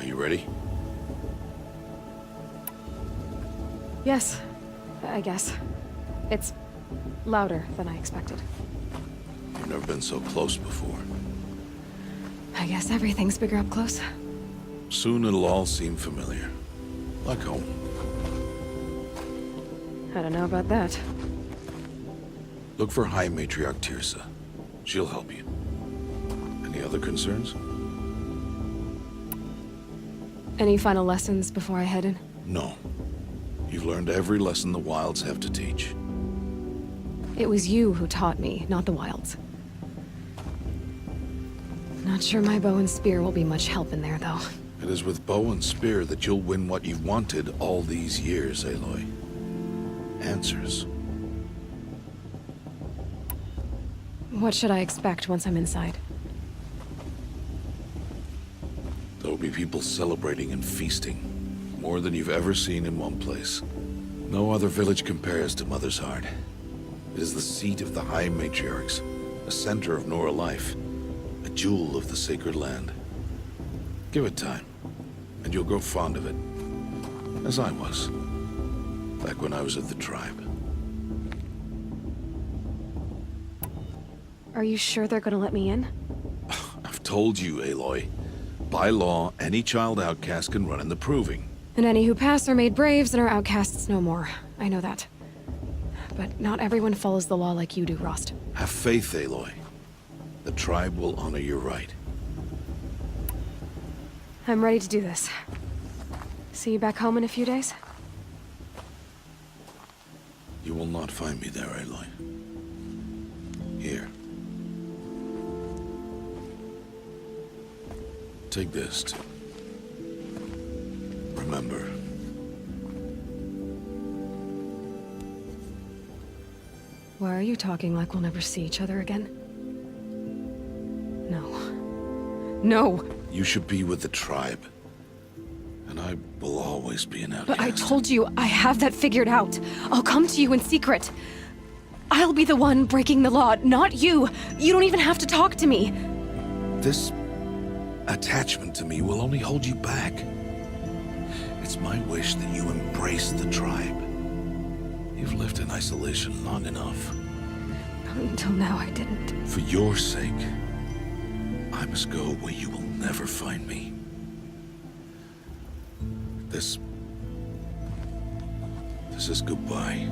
Are you ready? Yes, I guess. It's louder than I expected. You've never been so close before. I guess everything's bigger up close. Soon it'll all seem familiar. Like home. I don't know about that. Look for High Matriarch Tirsa. She'll help you. Any other concerns? Any final lessons before I head in? No. You've learned every lesson the Wilds have to teach. It was you who taught me, not the Wilds. Not sure my bow and spear will be much help in there, though. It is with bow and spear that you'll win what you've wanted all these years, Aloy. Answers. What should I expect once I'm inside? There'll be people celebrating and feasting. More than you've ever seen in one place. No other village compares to Mother's Heart. It is the seat of the High Matriarchs, a center of Nora life, a jewel of the sacred land. Give it time, and you'll grow fond of it. As I was, back when I was at the tribe. Are you sure they're gonna let me in? I've told you, Aloy. By law, any child outcast can run in the Proving. And any who pass are made braves and are outcasts no more. I know that. But not everyone follows the law like you do, Rost. Have faith, Aloy. The tribe will honor your right. I'm ready to do this. See you back home in a few days? You will not find me there, Aloy. Here. Take this, too. Remember. Why are you talking like we'll never see each other again? No. No! You should be with the tribe. And I will always be an outcast. But I told you, I have that figured out. I'll come to you in secret. I'll be the one breaking the law, not you. You don't even have to talk to me. This attachment to me will only hold you back. It's my wish that you embrace the tribe. You've lived in isolation long enough. Until now, I didn't. For your sake, I must go where you will never find me. This is goodbye.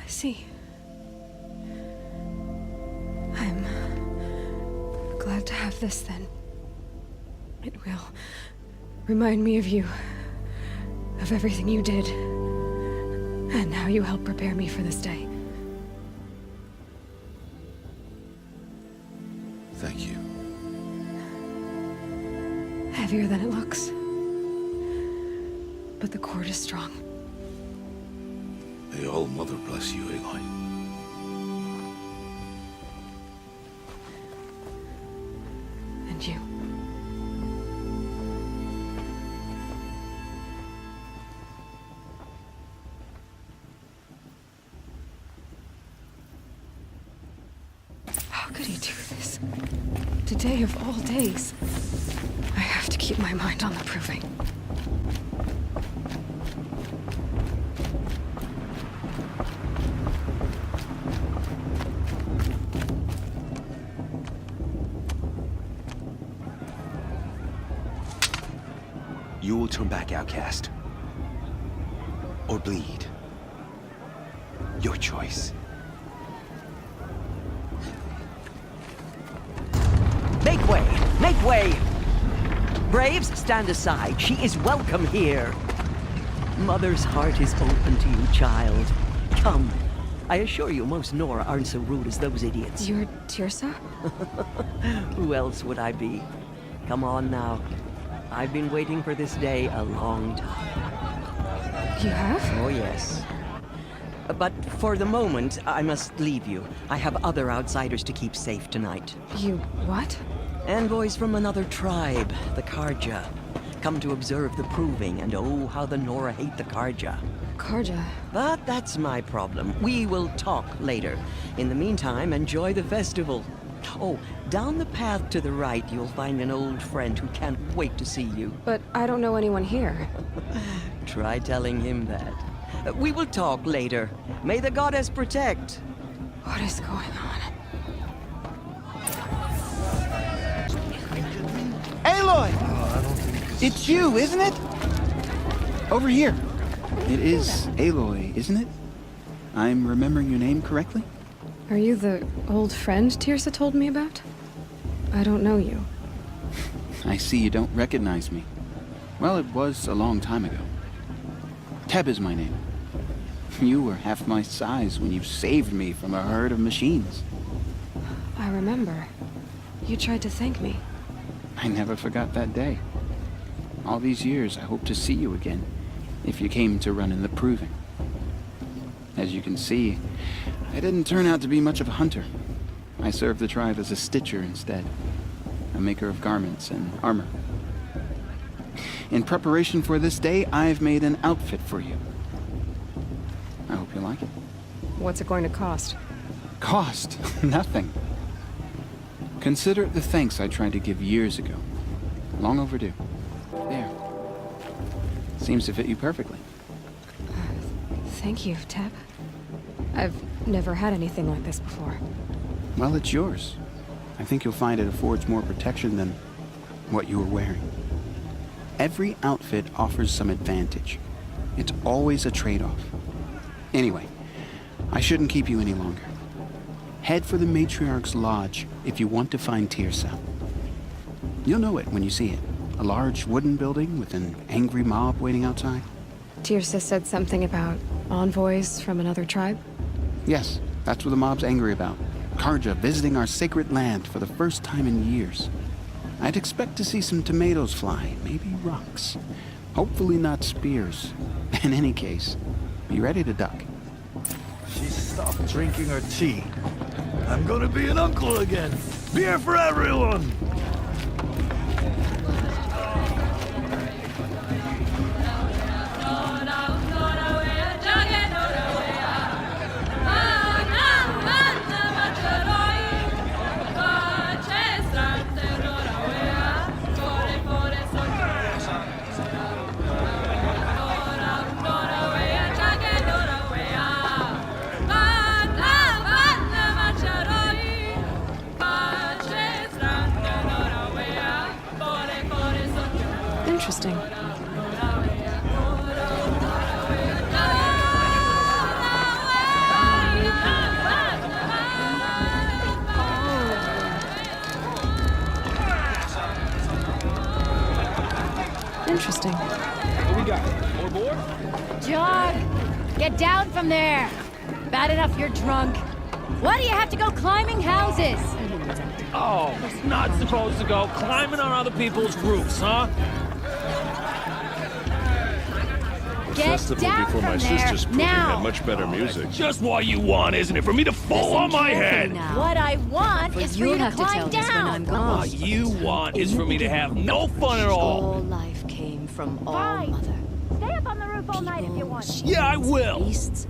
I see. I'm glad to have this then. It will remind me of you, of everything you did, and how you helped prepare me for this day. Thank you. Heavier than it looks. But the cord is strong. May All Mother bless you, Aloy. And you. How could he do this? Today of all days. I have to keep my mind on the Proving. You will turn back, outcast. Or bleed. Your choice. Make way! Make way! Braves, stand aside. She is welcome here. Mother's heart is open to you, child. Come. I assure you, most Nora aren't so rude as those idiots. You're Tirsa? Who else would I be? Come on now. I've been waiting for this day a long time. You have? Oh, yes. But for the moment, I must leave you. I have other outsiders to keep safe tonight. You what? Envoys from another tribe, the Karja. Come to observe the Proving, and oh, how the Nora hate the Karja. Karja. But that's my problem. We will talk later. In the meantime, enjoy the festival. Oh, down the path to the right, you'll find an old friend who can't wait to see you. But I don't know anyone here. Try telling him that. We will talk later. May the goddess protect. What is going on? Aloy! It's you, isn't it? Over here. It is Aloy, isn't it? I'm remembering your name correctly? Are you the old friend Tirsa told me about? I don't know you. I see you don't recognize me. Well, it was a long time ago. Teb is my name. You were half my size when you saved me from a herd of machines. I remember. You tried to thank me. I never forgot that day. All these years, I hope to see you again, if you came to run in the Proving. As you can see, I didn't turn out to be much of a hunter. I served the tribe as a stitcher instead, a maker of garments and armor. In preparation for this day, I've made an outfit for you. I hope you like it. What's it going to cost? Cost? Nothing. Consider it the thanks I tried to give years ago. Long overdue. There. Seems to fit you perfectly. Thank you, Teb. I've never had anything like this before. Well, it's yours. I think you'll find it affords more protection than what you were wearing. Every outfit offers some advantage. It's always a trade-off. Anyway, I shouldn't keep you any longer. Head for the Matriarch's Lodge if you want to find Tirsa. You'll know it when you see it. A large wooden building with an angry mob waiting outside. Tirsa said something about envoys from another tribe? Yes, that's what the mob's angry about. Karja visiting our sacred land for the first time in years. I'd expect to see some tomatoes fly, maybe rocks. Hopefully not spears. In any case, be ready to duck. She stopped drinking her tea. I'm gonna be an uncle again. Beer for everyone! Interesting. Interesting. What we got? More board? John, get down from there. Bad enough you're drunk. Why do you have to go climbing houses? Oh, it's not supposed to go climbing on other people's roofs, huh? Get down before from my there sister's proving now. had much better music. Just what you want, isn't it? For me to fall on my head? What I want is for you to have to climb tell us when I'm down. gone. What you want is for me to have no fun at all. All life came from All Fine. Mother. Stay up on the roof all night if you want. Machines, Yeah, I will. Beasts,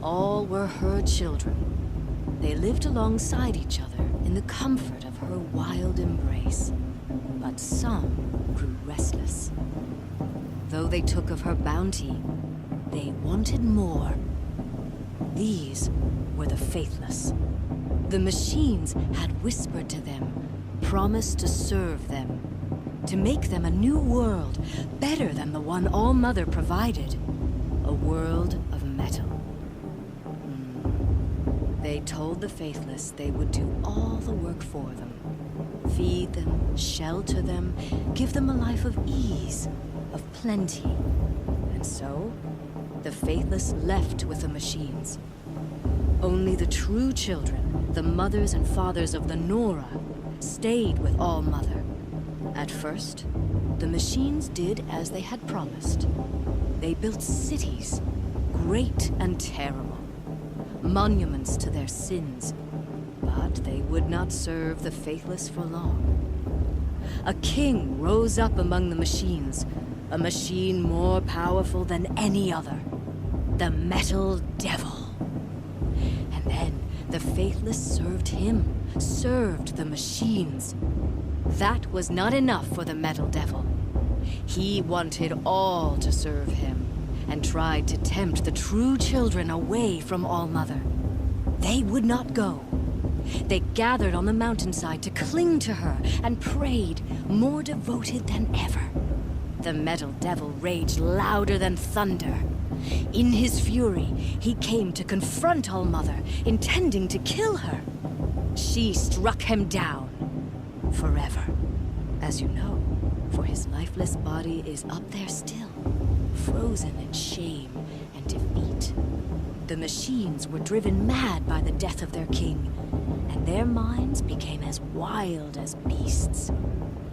all were her children. They lived alongside each other in the comfort of her wild embrace. But some grew restless. Though they took of her bounty, they wanted more. These were the faithless. The machines had whispered to them, promised to serve them, to make them a new world, better than the one All Mother provided. A world of metal. They told the faithless they would do all the work for them. Feed them, shelter them, give them a life of ease, of plenty. And so, the faithless left with the machines. Only the true children, the mothers and fathers of the Nora, stayed with All Mother. At first, the machines did as they had promised. They built cities, great and terrible, monuments to their sins, but they would not serve the faithless for long. A king rose up among the machines, a machine more powerful than any other. the Metal Devil. And then the Faithless served him, served the machines. That was not enough for the Metal Devil. He wanted all to serve him, and tried to tempt the true children away from All-Mother. They would not go. They gathered on the mountainside to cling to her and prayed, more devoted than ever. The Metal Devil raged louder than thunder. In his fury, he came to confront All-Mother, intending to kill her. She struck him down. Forever. As you know, for his lifeless body is up there still, frozen in shame and defeat. The machines were driven mad by the death of their king, and their minds became as wild as beasts.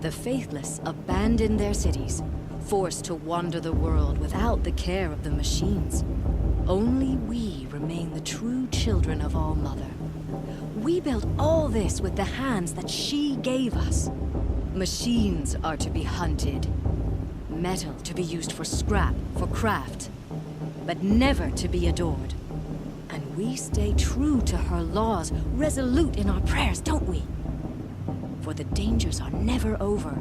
The Faithless abandoned their cities, forced to wander the world without the care of the machines. Only we remain the true children of All-Mother. We built all this with the hands that she gave us. Machines are to be hunted. Metal to be used for scrap, for craft. But never to be adored. And we stay true to her laws, resolute in our prayers, don't we? For the dangers are never over.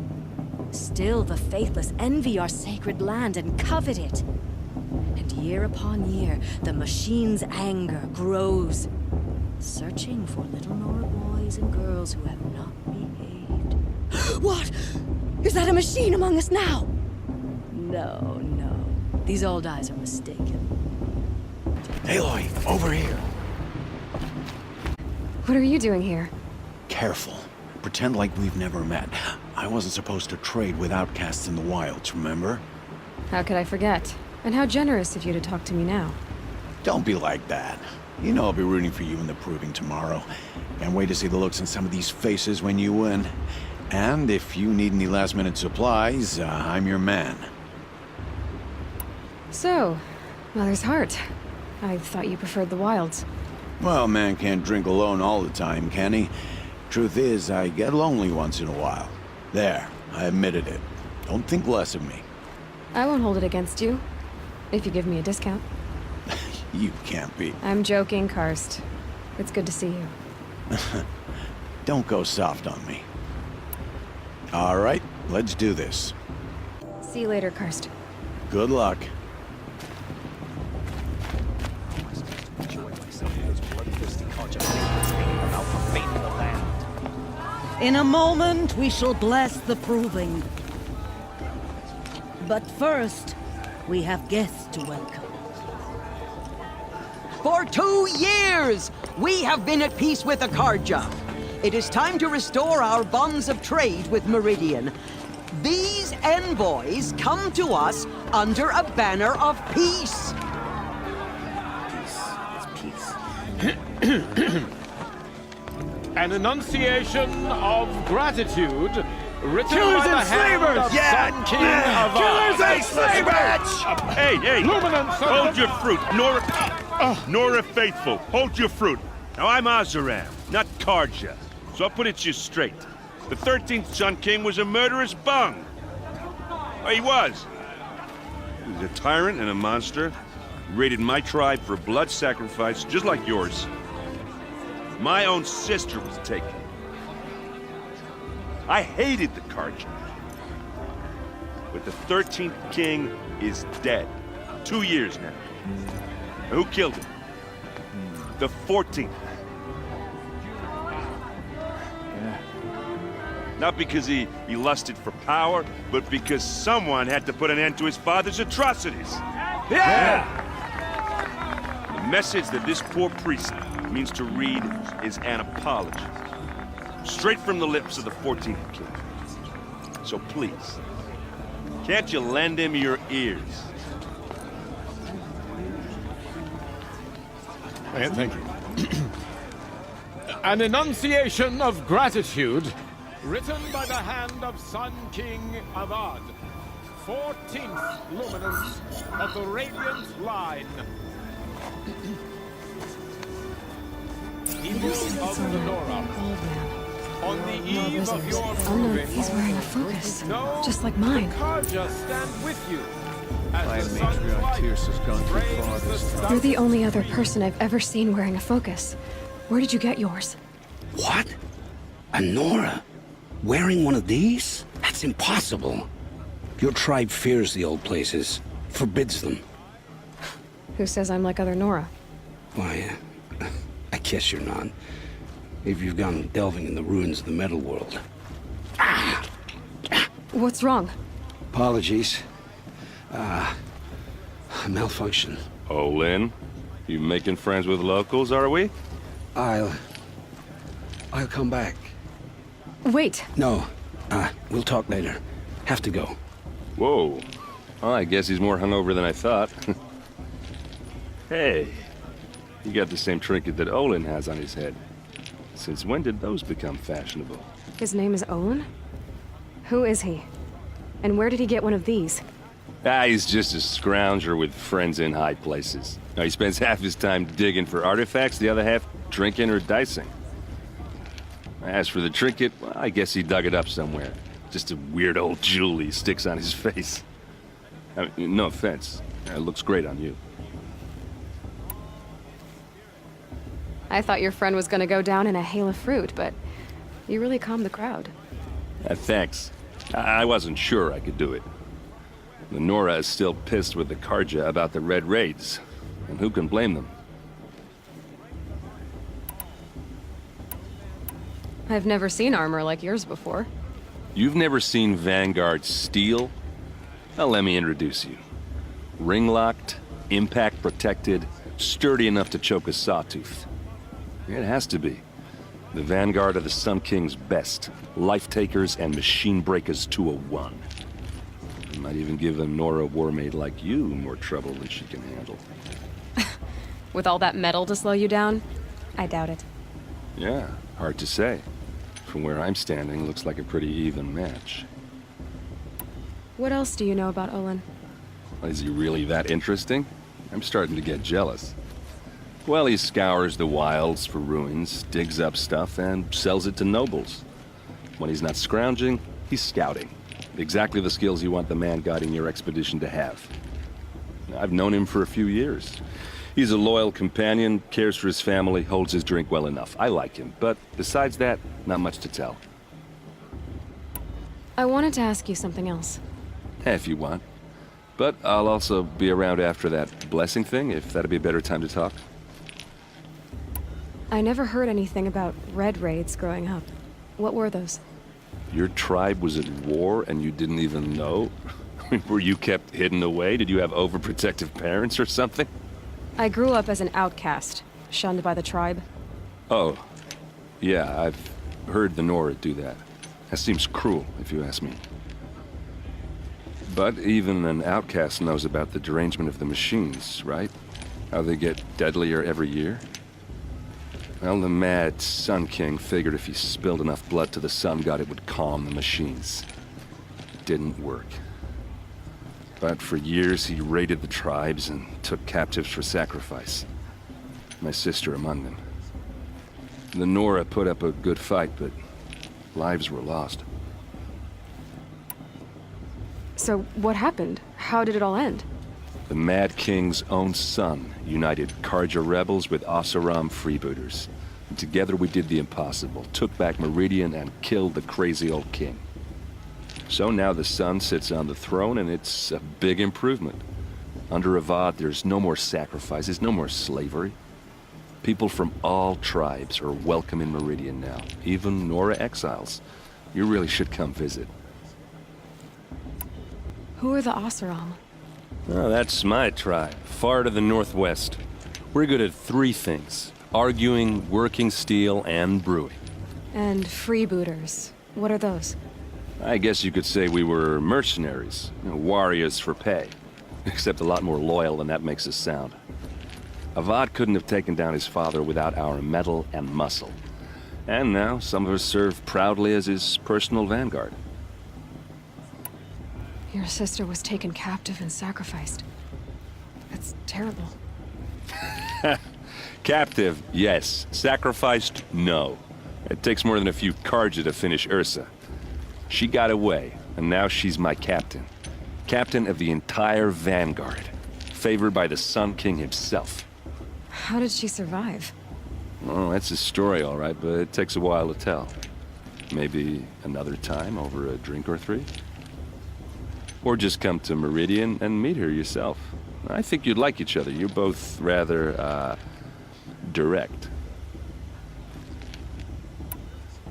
Still the Faithless envy our sacred land and covet it. And year upon year, the machine's anger grows, searching for little Nora boys and girls who have not behaved. What? Is that a machine among us now? No, no. These old eyes are mistaken. Aloy, over here. What are you doing here? Careful. Pretend like we've never met. I wasn't supposed to trade with outcasts in the wilds, remember? How could I forget? And how generous of you to talk to me now. Don't be like that. You know I'll be rooting for you in the proving tomorrow. Can't wait to see the looks on some of these faces when you win. And if you need any last-minute supplies, I'm your man. So, Mother's Heart. I thought you preferred the wilds. Well, man can't drink alone all the time, can he? Truth is, I get lonely once in a while. There, I admitted it. Don't think less of me. I won't hold it against you, if you give me a discount. You can't be. I'm joking, Karst. It's good to see you. Don't go soft on me. All right, let's do this. See you later, Karst. Good luck. In a moment, we shall bless the proving. But first, we have guests to welcome. For 2 years, we have been at peace with Akarja. It is time to restore our bonds of trade with Meridian. These envoys come to us under a banner of peace. An enunciation of gratitude written Killers by the and hand slavers! of Sun King of Killers and slavers! Hey, Luminance hold your fruit. Nora Faithful, hold your fruit. Now, I'm Azaram, not Karja, so I'll put it to you straight. The 13th Sun King was a murderous bung. Oh, he was. He was a tyrant and a monster. He raided my tribe for blood sacrifice, just like yours. My own sister was taken. I hated the Karja. But the 13th king is dead. 2 years now. And who killed him? The 14th. Not because he lusted for power, but because someone had to put an end to his father's atrocities. Yeah! The message that this poor priest means to read is an apology. Straight from the lips of the 14th king. So please, can't you lend him your ears? Thank you. An enunciation of gratitude written by the hand of Sun King Avad, 14th luminance of the Radiant Line. People of Nora, on the eve of your Oh no, proving, he's wearing a focus. no, Just like mine. the Karja stand with you. as the sun rises, You're the only other person I've ever seen wearing a focus. Where did you get yours? What? A Nora? Wearing one of these? That's impossible. Your tribe fears the old places, forbids them. Who says I'm like other Nora? Why, I guess you're not. If you've gone delving in the ruins of the metal world. What's wrong? Apologies. Malfunction. Oh, Lynn? You making friends with locals, are we? I'll come back. Wait. No. We'll talk later. Have to go. Whoa. Well, I guess he's more hungover than I thought. Hey, you got the same trinket that Olin has on his head. Since when did those become fashionable? His name is Olin? Who is he? And where did he get one of these? He's just a scrounger with friends in high places. Now, he spends half his time digging for artifacts, the other half drinking or dicing. As for the trinket, well, I guess he dug it up somewhere. Just a weird old jewel he sticks on his face. I mean, no offense. It looks great on you. I thought your friend was gonna go down in a hail of fruit, but you really calmed the crowd. Thanks. I wasn't sure I could do it. The Nora is still pissed with the Karja about the Red Raids, and who can blame them? I've never seen armor like yours before. You've never seen Vanguard steel? Well, let me introduce you. Ring-locked, impact-protected, sturdy enough to choke a sawtooth. It has to be. The Vanguard are the Sun King's best. Life-takers and machine breakers to a one. You might even give a Nora warmaid like you more trouble than she can handle. With all that metal to slow you down? I doubt it. Yeah, hard to say. From where I'm standing, looks like a pretty even match. What else do you know about Olin? Is he really that interesting? I'm starting to get jealous. Well, he scours the wilds for ruins, digs up stuff, and sells it to nobles. When he's not scrounging, he's scouting. Exactly the skills you want the man guiding your expedition to have. I've known him for a few years. He's a loyal companion, cares for his family, holds his drink well enough. I like him, but besides that, not much to tell. I wanted to ask you something else. If you want. But I'll also be around after that blessing thing, if that'd be a better time to talk. I never heard anything about Red Raids growing up. What were those? Your tribe was at war and you didn't even know? Were you kept hidden away? Did you have overprotective parents or something? I grew up as an outcast, shunned by the tribe. Oh, yeah, I've heard the Nora do that. That seems cruel, if you ask me. But even an outcast knows about the derangement of the machines, right? How they get deadlier every year? Well, the mad Sun King figured if he spilled enough blood to the Sun God, it would calm the machines. It didn't work. But for years, he raided the tribes and took captives for sacrifice. My sister among them. The Nora put up a good fight, but lives were lost. So what happened? How did it all end? The Mad King's own son united Karja rebels with Oseram freebooters. And together we did the impossible, took back Meridian and killed the crazy old king. So now the son sits on the throne and it's a big improvement. Under Avad, there's no more sacrifices, no more slavery. People from all tribes are welcome in Meridian now, even Nora exiles. You really should come visit. Who are the Oseram? Oh, that's my tribe, far to the northwest. We're good at three things: arguing, working steel, and brewing. And freebooters. What are those? I guess you could say we were mercenaries, warriors for pay. Except a lot more loyal than that makes us sound. Avad couldn't have taken down his father without our metal and muscle. And now some of us serve proudly as his personal vanguard. Your sister was taken captive and sacrificed. That's terrible. Captive, yes. Sacrificed, no. It takes more than a few Karja to finish Ursa. She got away, and now she's my captain. Captain of the entire Vanguard. Favored by the Sun King himself. How did she survive? Oh, that's his story, all right, but it takes a while to tell. Maybe another time over a drink or three? Or just come to Meridian and meet her yourself. I think you'd like each other. You're both rather, direct.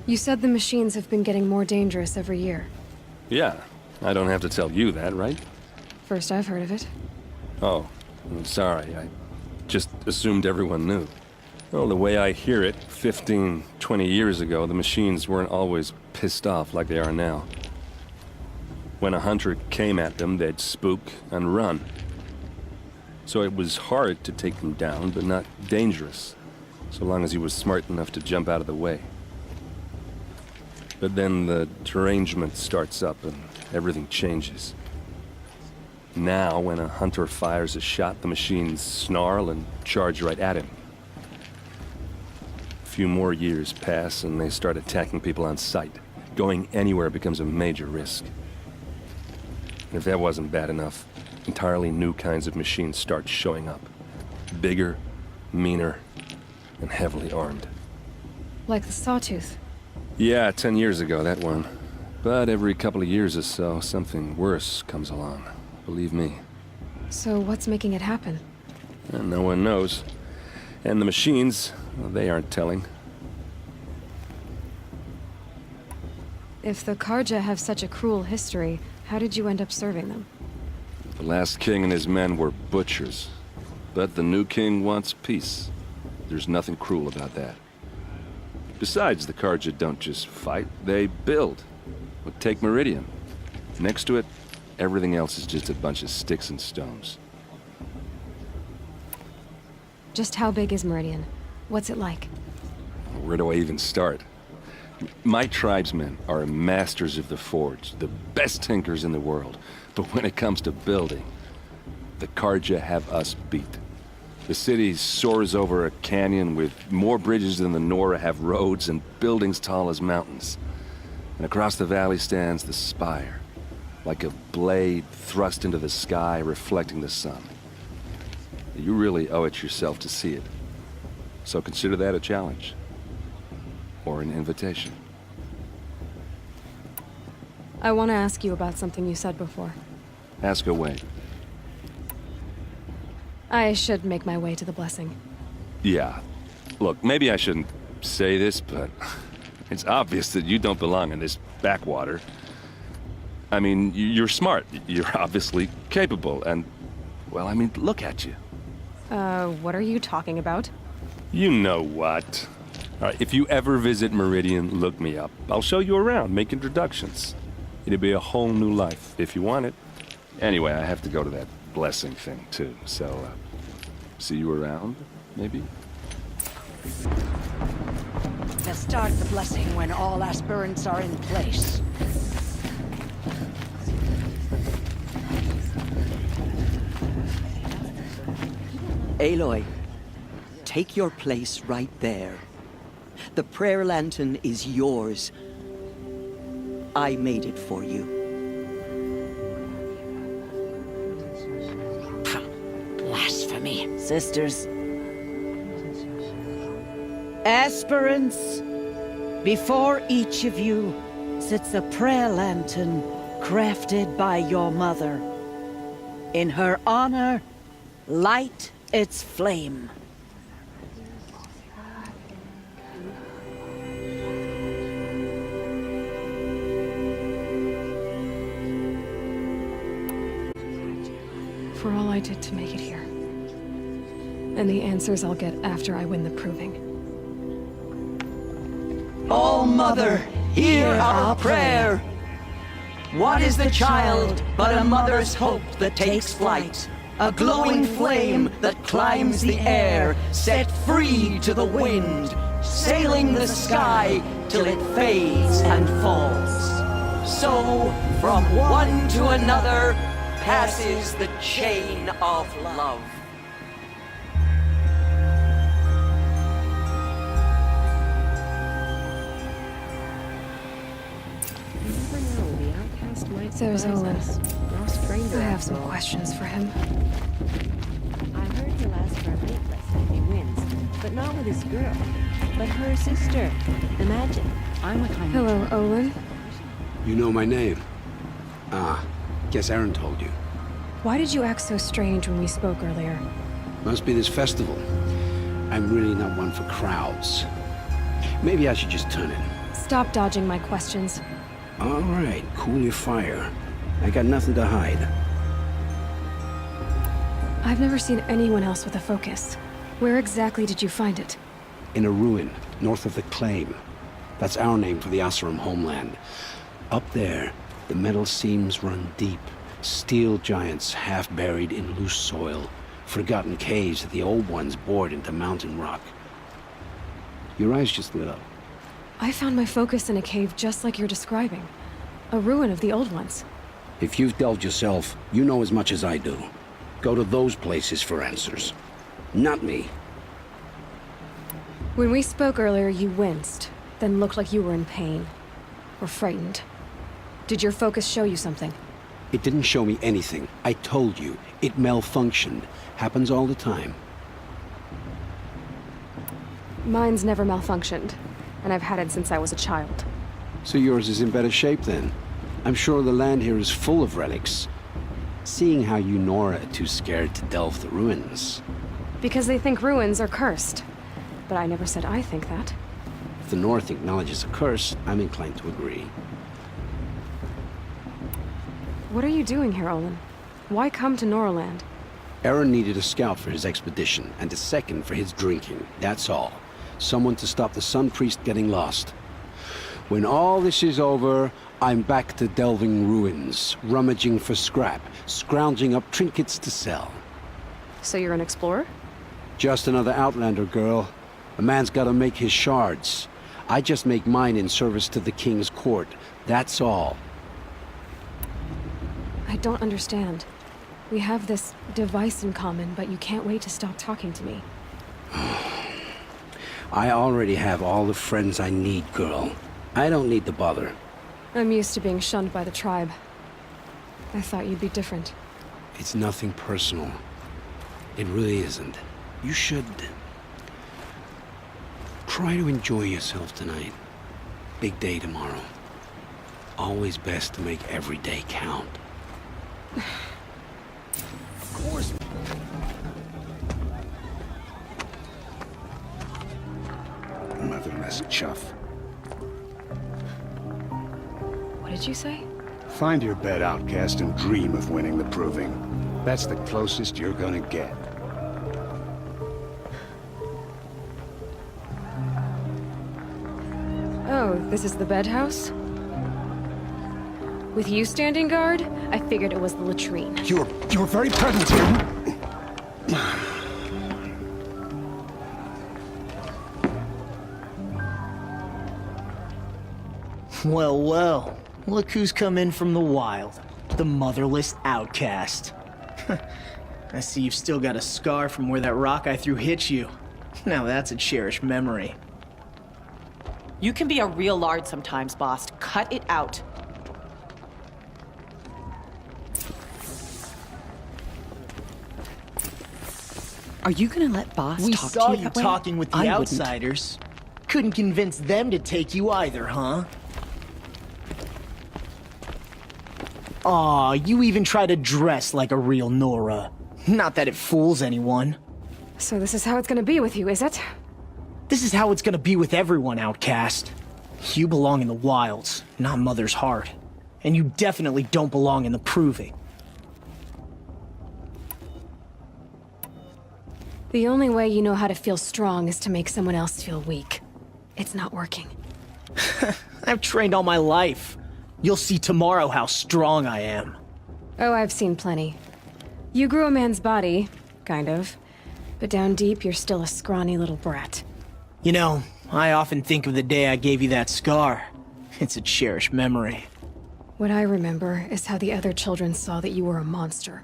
You said the machines have been getting more dangerous every year. Yeah, I don't have to tell you that, right? First I've heard of it. Oh, I'm sorry. I just assumed everyone knew. Well, the way I hear it, 15, 20 years ago, the machines weren't always pissed off like they are now. When a hunter came at them, they'd spook and run. So it was hard to take them down, but not dangerous, so long as he was smart enough to jump out of the way. But then the derangement starts up and everything changes. Now, when a hunter fires a shot, the machines snarl and charge right at him. A few more years pass and they start attacking people on sight. Going anywhere becomes a major risk. And if that wasn't bad enough, entirely new kinds of machines start showing up. Bigger, meaner, and heavily armed. Like the Sawtooth. Yeah, 10 years ago, that one. But every couple of years or so, something worse comes along. Believe me. So what's making it happen? And no one knows. And the machines, well, they aren't telling. If the Karja have such a cruel history, how did you end up serving them? The last king and his men were butchers. But the new king wants peace. There's nothing cruel about that. Besides, the Karja don't just fight, they build. Well, take Meridian. Next to it, everything else is just a bunch of sticks and stones. Just how big is Meridian? What's it like? Where do I even start? My tribesmen are masters of the forge, the best tinkers in the world. But when it comes to building, the Karja have us beat. The city soars over a canyon with more bridges than the Nora have roads and buildings tall as mountains. And across the valley stands the spire, like a blade thrust into the sky reflecting the sun. You really owe it yourself to see it. So consider that a challenge. Or an invitation. I want to ask you about something you said before. Ask away. I should make my way to the blessing. Yeah. Look, maybe I shouldn't say this, but it's obvious that you don't belong in this backwater. I mean, you're smart. You're obviously capable, and, well, I mean, look at you. What are you talking about? You know what. All right, if you ever visit Meridian, look me up. I'll show you around, make introductions. It'll be a whole new life, if you want it. Anyway, I have to go to that blessing thing, too, so, see you around, maybe? To start the blessing when all aspirants are in place. Aloy, take your place right there. The prayer lantern is yours. I made it for you. Blasphemy. Sisters. Aspirants, before each of you sits a prayer lantern crafted by your mother. In her honor, light its flame. For all I did to make it here. And the answers I'll get after I win the proving. All Mother, hear our prayer. What is the child but a mother's hope that takes flight? A glowing flame that climbs the air, set free to the wind, sailing the sky till it fades and falls. So, from one to another, passes the chain of love. There's Olin. stranger. I have some after all. questions for him. I heard he'll ask for a faithless if he wins, but not with his girl, but her sister. Imagine, I'm a kind Hello, of... Olin. You know my name? Ah, guess Aaron told you. Why did you act so strange when we spoke earlier? Must be this festival. I'm really not one for crowds. Maybe I should just turn in. Stop dodging my questions. All right, cool your fire. I got nothing to hide. I've never seen anyone else with a focus. Where exactly did you find it? In a ruin, north of the Claim. That's our name for the Oseram homeland. Up there, the metal seams run deep. Steel giants half buried in loose soil. Forgotten caves that the old ones bored into mountain rock. Your eyes just lit up. I found my focus in a cave just like you're describing. A ruin of the old ones. If you've delved yourself, you know as much as I do. Go to those places for answers. Not me. When we spoke earlier, you winced, then looked like you were in pain. Or frightened. Did your focus show you something? It didn't show me anything. I told you. It malfunctioned. Happens all the time. Mine's never malfunctioned, and I've had it since I was a child. So yours is in better shape then. I'm sure the land here is full of relics. Seeing how you Nora are too scared to delve the ruins. Because they think ruins are cursed. But I never said I think that. If the North acknowledges a curse, I'm inclined to agree. What are you doing here, Olin? Why come to Noraland? Aaron needed a scout for his expedition, and a second for his drinking. That's all. Someone to stop the Sun Priest getting lost. When all this is over, I'm back to delving ruins, rummaging for scrap, scrounging up trinkets to sell. So you're an explorer? Just another Outlander, girl. A man's gotta make his shards. I just make mine in service to the King's court. That's all. I don't understand. We have this device in common, but you can't wait to stop talking to me. I already have all the friends I need, girl. I don't need the bother. I'm used to being shunned by the tribe. I thought you'd be different. It's nothing personal. It really isn't. You should... try to enjoy yourself tonight. Big day tomorrow. Always best to make every day count. Of course. Motherless chuff. What did you say? Find your bed, outcast, and dream of winning the proving. That's the closest you're gonna get. Oh, this is the bedhouse? With you standing guard, I figured it was the latrine. Your very presence here. Well, well. Look who's come in from the wild. The motherless outcast. I see you've still got a scar from where that rock I threw hit you. Now that's a cherished memory. You can be a real lard sometimes, boss. Cut it out. Are you gonna let boss We talk saw to you you that way? talking with the I wouldn't. outsiders. Couldn't convince them to take you either, huh? Aw, you even try to dress like a real Nora. Not that it fools anyone. So this is how it's gonna be with you, is it? This is how it's gonna be with everyone, outcast. You belong in the wilds, not Mother's Heart. And you definitely don't belong in the Proving. The only way you know how to feel strong is to make someone else feel weak. It's not working. I've trained all my life. You'll see tomorrow how strong I am. Oh, I've seen plenty. You grew a man's body, kind of. But down deep, you're still a scrawny little brat. You know, I often think of the day I gave you that scar. It's a cherished memory. What I remember is how the other children saw that you were a monster.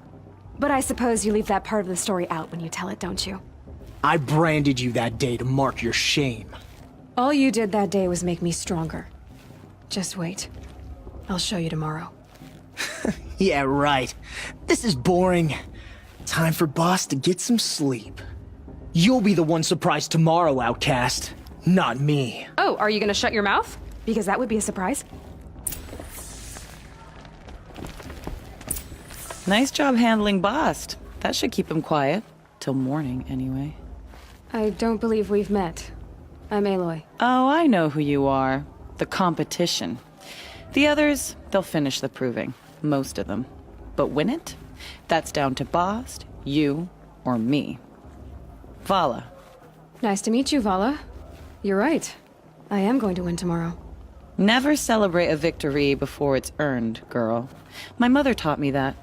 But I suppose you leave that part of the story out when you tell it, don't you? I branded you that day to mark your shame. All you did that day was make me stronger. Just wait. I'll show you tomorrow. Yeah, right. This is boring. Time for Boss to get some sleep. You'll be the one surprised tomorrow, Outcast. Not me. Oh, are you gonna shut your mouth? Because that would be a surprise. Nice job handling Bast. That should keep him quiet. Till morning, anyway. I don't believe we've met. I'm Aloy. Oh, I know who you are. The competition. The others, they'll finish the proving. Most of them. But win it? That's down to Bast, you, or me. Vala. Nice to meet you, Vala. You're right. I am going to win tomorrow. Never celebrate a victory before it's earned, girl. My mother taught me that.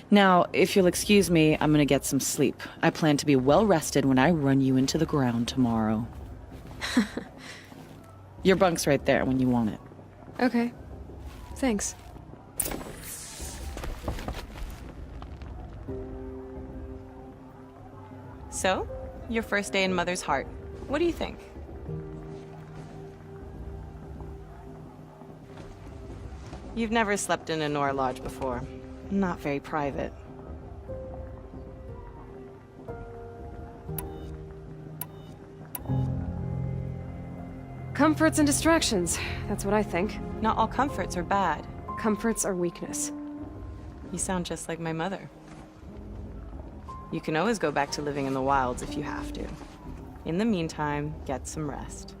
Now, if you'll excuse me, I'm gonna get some sleep. I plan to be well rested when I run you into the ground tomorrow. Your bunk's right there when you want it. Okay. Thanks. So, your first day in Mother's Heart. What do you think? You've never slept in a Nora Lodge before. Not very private. Comforts and distractions. That's what I think. Not all comforts are bad. Comforts are weakness. You sound just like my mother. You can always go back to living in the wilds if you have to. In the meantime, get some rest.